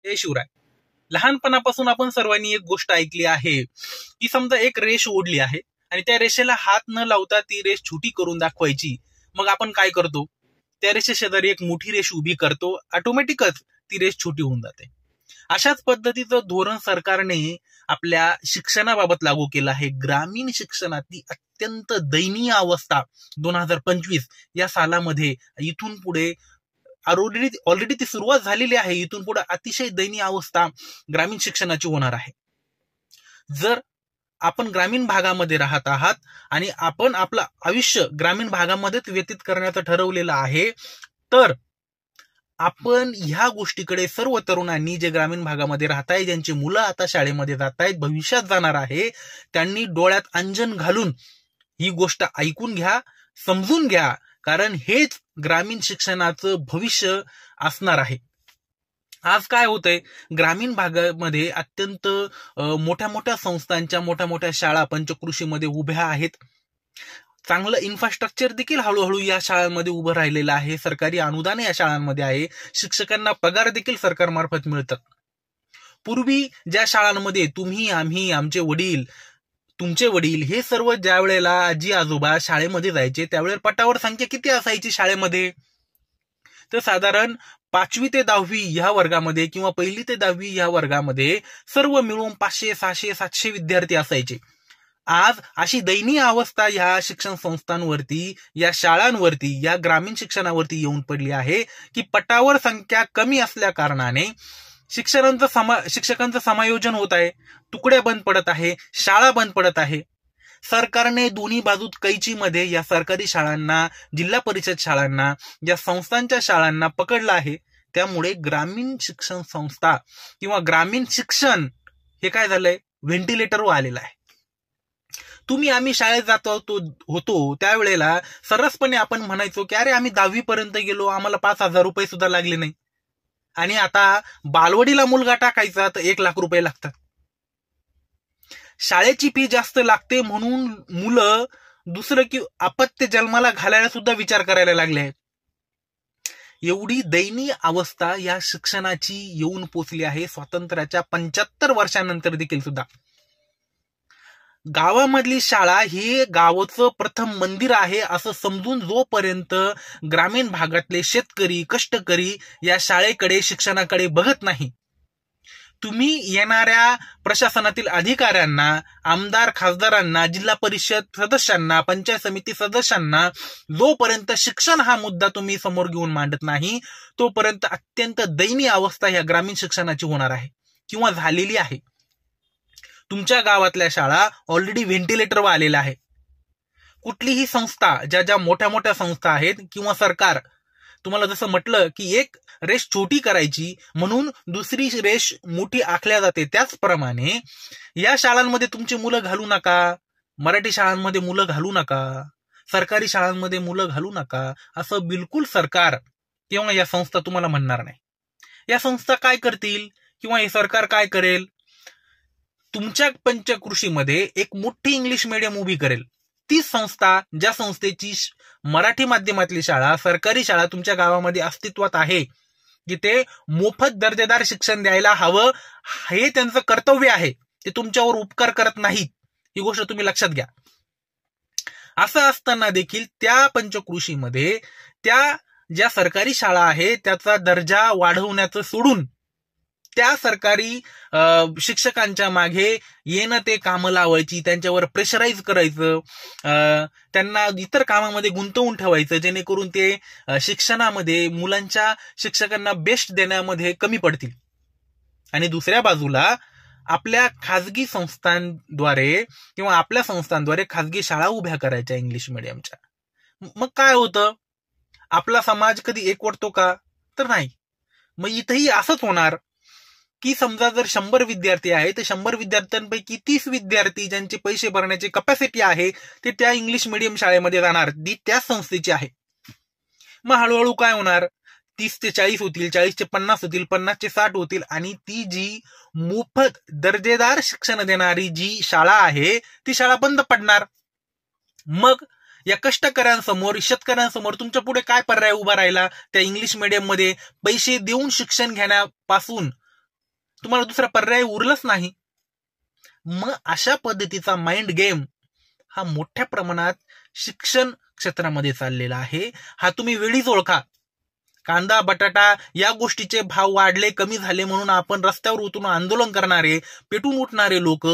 जय शिवराय. लहानपणापासून आपण सर्वांनी एक गोष्ट ऐकली आहे की समजा एक रेष ओढली आहे आणि त्या रेषेला हात न लावता ती रेष छोटी करून दाखवायची. मग आपण काय करतो? त्या रेषे शेजारी एक मोठी रेष उभी करतो, ऑटोमॅटिकच ती रेष छोटी होऊन जाते. अशाच पद्धतीचं धोरण सरकारने आपल्या शिक्षणाबाबत लागू केलं आहे. ग्रामीण शिक्षणातली अत्यंत दयनीय अवस्था 2025 या सालामध्ये इथून पुढे ऑलरेडी ती सुरुवात झालेली आहे. इथून पुढे अतिशय दयनीय अवस्था ग्रामीण शिक्षणाची होणार आहे. जर आपण ग्रामीण भागामध्ये राहत आहात आणि आपण आपलं आयुष्य ग्रामीण भागामध्येच व्यतीत करण्याचं ठरवलेलं आहे, तर आपण ह्या गोष्टीकडे सर्व तरुणांनी जे ग्रामीण भागामध्ये राहत आहे, ज्यांची मुलं आता शाळेमध्ये जात आहेत, भविष्यात जाणार आहे, त्यांनी डोळ्यात अंजन घालून ही गोष्ट ऐकून घ्या, समजून घ्या, कारण हेच ग्रामीण शिक्षणाचं भविष्य असणार आहे. आज काय होतंय, ग्रामीण भागामध्ये अत्यंत मोठ्या मोठ्या संस्थांच्या मोठ्या मोठ्या शाळा पंचकृषीमध्ये उभ्या आहेत. चांगलं इन्फ्रास्ट्रक्चर देखील हळूहळू या शाळांमध्ये उभं राहिलेलं आहे. सरकारी अनुदान या शाळांमध्ये आहे. शिक्षकांना पगार देखील सरकारमार्फत मिळतात. पूर्वी ज्या शाळांमध्ये तुम्ही, आम्ही, आमचे वडील, तुमचे वडील हे सर्व ज्या वेळेला आजी आजोबा शाळेमध्ये जायचे, त्यावेळेला पटावर संख्या किती असायची शाळेमध्ये? तर साधारण 5वी ते 10वी ह्या वर्गामध्ये किंवा 1ली ते 10वी ह्या वर्गामध्ये सर्व मिळून 500, 600, 700 विद्यार्थी असायचे. आज अशी दयनीय अवस्था ह्या शिक्षण संस्थांवरती, या शाळांवरती, या ग्रामीण शिक्षणावरती येऊन पडली आहे की पटावर संख्या कमी असल्या कारणाने शिक्षकांचं समायोजन होत आहे, तुकड्या बंद पडत आहे, शाळा बंद पडत आहे. सरकारने दोन्ही बाजूत कैचीमध्ये या सरकारी शाळांना, जिल्हा परिषद शाळांना, या संस्थांच्या शाळांना पकडलं आहे. त्यामुळे ग्रामीण शिक्षण संस्था किंवा ग्रामीण शिक्षण हे काय झालंय, व्हेंटिलेटरवर आलेलं आहे. तुम्ही, आम्ही शाळेत जात होतो त्यावेळेला सरसपणे आपण म्हणायचो की अरे आम्ही 10वी पर्यंत गेलो, आम्हाला 5,000 रुपये सुद्धा लागले नाही. आणि आता बालवडीला मुलगा टाकायचा तर 1 लाख रुपये लागतात. शाळेची फी जास्त लागते म्हणून मुलं दुसरं की अपत्य जन्माला घालायला सुद्धा विचार करायला लागले आहेत. एवढी दयनीय अवस्था या शिक्षणाची येऊन पोचली आहे स्वातंत्र्याच्या 75 वर्षानंतर देखील सुद्धा. गावामधली शाळा ही गावाचं प्रथम मंदिर आहे असं समजून जोपर्यंत ग्रामीण भागातले शेतकरी, कष्टकरी या शाळेकडे, शिक्षणाकडे बघत नाही, तुम्ही येणाऱ्या प्रशासनातील अधिकाऱ्यांना, आमदार खासदारांना, जिल्हा परिषद सदस्यांना, पंचायत समिती सदस्यांना जोपर्यंत शिक्षण हा मुद्दा तुम्ही समोर घेऊन मांडत नाही, तोपर्यंत अत्यंत दयनीय अवस्था या ग्रामीण शिक्षणाची होणार आहे किंवा झालेली आहे. तुमच्या गावातल्या शाळा ऑलरेडी व्हेंटिलेटरवर आलेल्या आहे. कुठलीही संस्था, ज्या मोठ्या मोठ्या संस्था आहेत किंवा सरकार, तुम्हाला जसं म्हटलं की एक रेष छोटी करायची म्हणून दुसरी रेष मोठी आखल्या जाते, त्याचप्रमाणे या शाळांमध्ये तुमची मुलं घालू नका, मराठी शाळांमध्ये मुलं घालू नका, सरकारी शाळांमध्ये मुलं घालू नका, असं बिलकुल सरकार किंवा या संस्था तुम्हाला म्हणणार नाही. या संस्था काय करतील किंवा हे सरकार काय करेल, तुमच्या पंचकृषीमध्ये एक मोठी इंग्लिश मीडियम उभी करेल. ती संस्था, ज्या संस्थेची मराठी माध्यमातली शाळा, सरकारी शाळा तुमच्या गावामध्ये अस्तित्वात आहे, जिथे मोफत दर्जेदार शिक्षण द्यायला हवं हे त्यांचं कर्तव्य आहे, ते तुमच्यावर उपकार करत नाहीत, ही गोष्ट तुम्ही लक्षात घ्या. असं असताना देखील त्या पंचकृषीमध्ये त्या ज्या सरकारी शाळा आहेत त्याचा दर्जा वाढवण्याचं सोडून त्या सरकारी शिक्षकांच्या मागे येणं, ते कामं लावायची, त्यांच्यावर प्रेशराईज करायचं, त्यांना इतर कामामध्ये गुंतवून ठेवायचं, जेणेकरून ते शिक्षणामध्ये मुलांच्या शिक्षकांना बेस्ट देण्यामध्ये कमी पडतील. आणि दुसऱ्या बाजूला आपल्या खाजगी संस्थांद्वारे किंवा आपल्या संस्थांद्वारे खाजगी शाळा उभ्या करायच्या इंग्लिश मिडियमच्या. मग काय होतं, आपला समाज कधी एकवटतो का? तर नाही. मग इथंही असंच होणार की समजा जर 100 विद्यार्थी आहे तर 100 विद्यार्थ्यांपैकी 30 विद्यार्थी ज्यांचे पैसे भरण्याची कपॅसिटी आहे ते त्या इंग्लिश मिडियम शाळेमध्ये जाणार, ती त्याच संस्थेची आहे. मग हळूहळू काय होणार, 30 ते 40 होतील, 40 ते 50 होतील, 50 ते 60 होतील, आणि ती जी मोफत दर्जेदार शिक्षण देणारी जी शाळा आहे ती शाळा बंद पडणार. मग या कष्टकऱ्यांसमोर, शेतकऱ्यांसमोर तुमच्या पुढे काय पर्याय उभा राहिला? त्या इंग्लिश मिडियम मध्ये पैसे देऊन शिक्षण घेण्यापासून तुम्हाला दुसरा पर्याय उरलाच नाही. मग अशा पद्धतीचा माइंड गेम हा मोठ्या प्रमाणात शिक्षण क्षेत्रामध्ये चाललेला आहे. हा तुम्ही वेळीच ओळखा. कांदा बटाटा या गोष्टीचे भाव वाढले, कमी झाले म्हणून आपण रस्त्यावर उतरून आंदोलन करणारे, पेटून उठणारे लोक,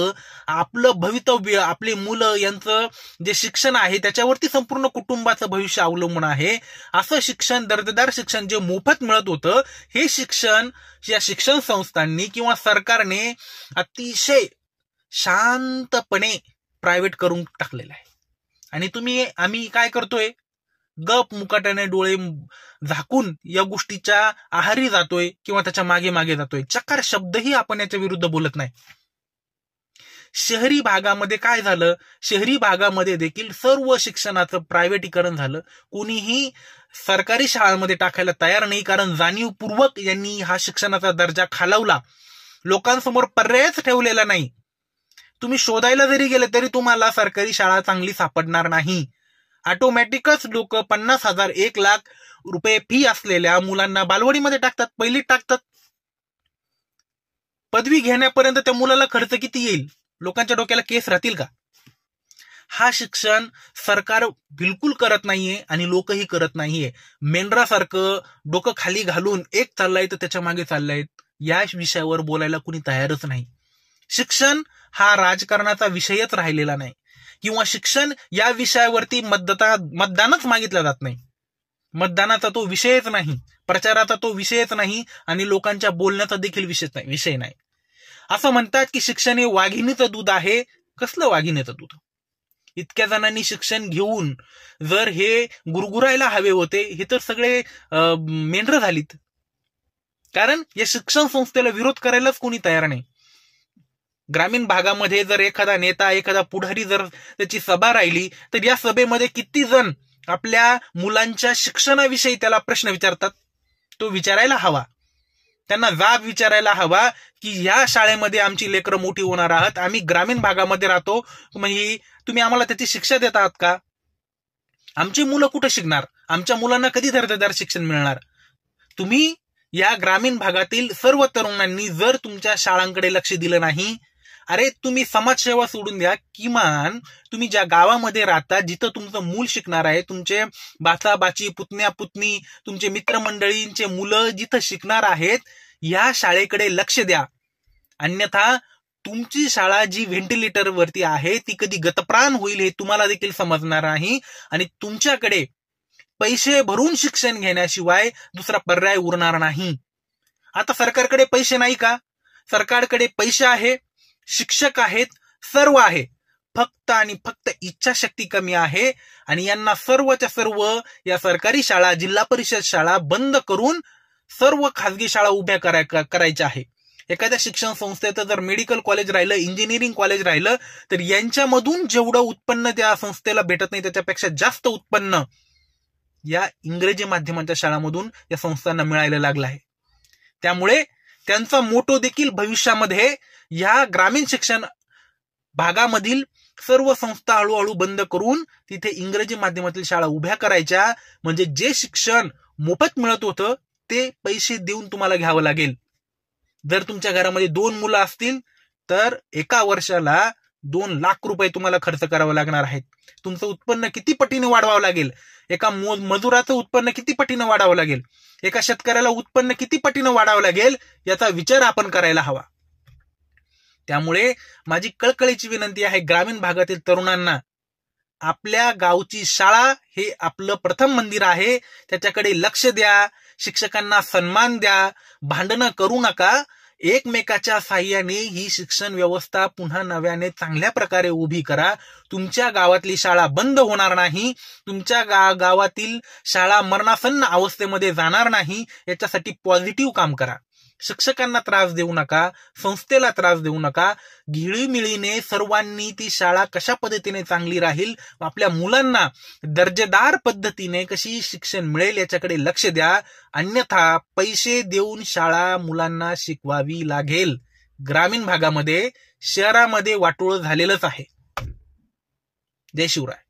आपलं भवितव्य, आपली मुलं यांचं जे शिक्षण आहे त्याच्यावरती संपूर्ण कुटुंबाचं भविष्य अवलंबून आहे. असं शिक्षण, दर्जेदार शिक्षण जे मोफत मिळत होतं, हे शिक्षण या शिक्षण संस्थांनी किंवा सरकारने अतिशय शांतपणे प्रायव्हेट करून टाकलेलं आहे. आणि आम्ही काय करतोय? गप मुकाट्याने डोळे झाकून या गोष्टीच्या आहारी जातोय किंवा त्याच्या मागे मागे जातोय. चकार शब्दही आपण याच्या विरुद्ध बोलत नाही. शहरी भागामध्ये काय झालं? शहरी भागामध्ये देखील सर्व शिक्षणाचं प्रायव्हेटीकरण झालं. कोणीही सरकारी शाळांमध्ये टाकायला तयार नाही, कारण जाणीवपूर्वक यांनी हा शिक्षणाचा दर्जा खालावला. लोकांसमोर पर्यायच ठेवलेला नाही. तुम्ही शोधायला जरी गेले तरी तुम्हाला सरकारी शाळा चांगली सापडणार नाही. ऑटोमॅटिकच लोक 50,000 1,00,000 रुपये फी असलेल्या मुलांना बालवाडीमध्ये टाकतात, पहिलीत टाकतात. पदवी घेण्यापर्यंत त्या मुलाला खर्च किती येईल? लोकांच्या डोक्याला केस राहतील का? हा शिक्षण सरकार बिलकुल करत नाहीये आणि लोकही करत नाहीये. मेंढरासारखं डोकं खाली घालून एक चाललाय तर त्याच्या मागे चाललाय. या विषयावर बोलायला कुणी तयारच नाही. शिक्षण हा राजकारणाचा विषयच राहिलेला नाही, किंवा शिक्षण या विषयावरती मतदानच मागितलं जात नाही. मतदानाचा तो विषयच नाही, प्रचाराचा तो विषयच नाही, आणि लोकांच्या बोलण्याचा देखील विषय नाही. असं म्हणतात की शिक्षण हे वाघिणीचं दूध आहे. कसलं वाघिणीचं दूध? इतक्या जणांनी शिक्षण घेऊन जर हे गुरगुरायला हवे होते, हे तर सगळे मेंढरं झालीत. कारण या शिक्षण संस्थेला विरोध करायलाच कोणी तयार नाही. ग्रामीण भागामध्ये जर एखादा नेता, एखादा पुढारी जर त्याची सभा राहिली तर या सभेमध्ये किती जण आपल्या मुलांच्या शिक्षणाविषयी त्याला प्रश्न विचारतात? तो विचारायला हवा. त्यांना जाब विचारायला हवा की ह्या शाळेमध्ये आमची लेकरं मोठी होणार आहात, आम्ही ग्रामीण भागामध्ये राहतो, म्हणजे तुम्ही आम्हाला त्याची शिक्षा देत आहात का? आमची मुलं कुठं शिकणार? आमच्या मुलांना कधी दर्जेदार शिक्षण मिळणार? तुम्ही या ग्रामीण भागातील सर्व तरुणांनी जर तुमच्या शाळांकडे लक्ष दिलं नाही, अरे तुम्ही समाजसेवा सोडून द्या, किमान तुम्ही ज्या गावामध्ये राहता, जिथं तुमचं मूल शिकणार आहे, तुमचे बाचा बाची, पुतण्या पुतणी, तुमचे मित्रमंडळींचे मुलं जिथं शिकणार आहेत, या शाळेकडे लक्ष द्या. अन्यथा तुमची शाळा जी व्हेंटिलेटर वरती आहे ती कधी गतप्राण होईल हे तुम्हाला देखील समजणार नाही, आणि तुमच्याकडे पैसे भरून शिक्षण घेण्याशिवाय दुसरा पर्याय उरणार नाही. आता सरकारकडे पैसे नाही का? सरकारकडे पैसे आहे, शिक्षक आहेत, सर्व आहे. फक्त आणि फक्त इच्छाशक्ती कमी आहे. आणि यांना सर्वच्या सर्व या सरकारी शाळा, जिल्हा परिषद शाळा बंद करून सर्व खासगी शाळा उभ्या करायच्या आहे. एखाद्या शिक्षण संस्थेचं जर मेडिकल कॉलेज राहिलं, इंजिनिअरिंग कॉलेज राहिलं, तर यांच्यामधून जेवढं उत्पन्न त्या संस्थेला भेटत नाही त्याच्यापेक्षा जास्त उत्पन्न या इंग्रजी माध्यमांच्या शाळांमधून या संस्थांना मिळायला लागलं आहे. त्यामुळे त्यांचा मोटो देखील भविष्यामध्ये या ग्रामीण शिक्षण भागामधील सर्व संस्था हळूहळू बंद करून तिथे इंग्रजी माध्यमातील शाळा उभ्या करायच्या. म्हणजे जे शिक्षण मोफत मिळत होतं ते पैसे देऊन तुम्हाला घ्यावं लागेल. जर तुमच्या घरामध्ये 2 मुलं असतील तर एका वर्षाला 2 लाख रुपये तुम्हाला खर्च करावा लागणार आहेत. तुमचं उत्पन्न किती पटीने वाढवावं लागेल? एका मजुराचं उत्पन्न किती पटीने वाढावं लागेल? एका शेतकऱ्याला उत्पन्न किती पटीने वाढावं लागेल? याचा विचार आपण करायला हवा. त्यामुळे माझी कळकळीची विनंती आहे ग्रामीण भागातील तरुणांना, आपल्या गावची शाळा हे आपलं प्रथम मंदिर आहे, त्याच्याकडे लक्ष द्या, शिक्षकांना सन्मान द्या, भांडणं करू नका. एकमेकाच्या साह्याने ही शिक्षण व्यवस्था पुन्हा नव्याने चांगल्या प्रकारे उभी करा. तुमच्या गावातली शाळा बंद होणार नाही, तुमच्या गावातील शाळा मरणासन्न अवस्थेमध्ये जाणार नाही, याच्यासाठी पॉझिटिव्ह काम करा. शिक्षकांना त्रास देऊ नका, संस्थेला त्रास देऊ नका. घिळीमिळीने सर्वांनी ती शाळा कशा पद्धतीने चांगली राहील, आपल्या मुलांना दर्जेदार पद्धतीने कशी शिक्षण मिळेल याच्याकडे लक्ष द्या. अन्यथा पैसे देऊन शाळा मुलांना शिकवावी लागेल. ग्रामीण भागामध्ये, शहरामध्ये वाटोळ झालेलंच आहे. जय शिवराय.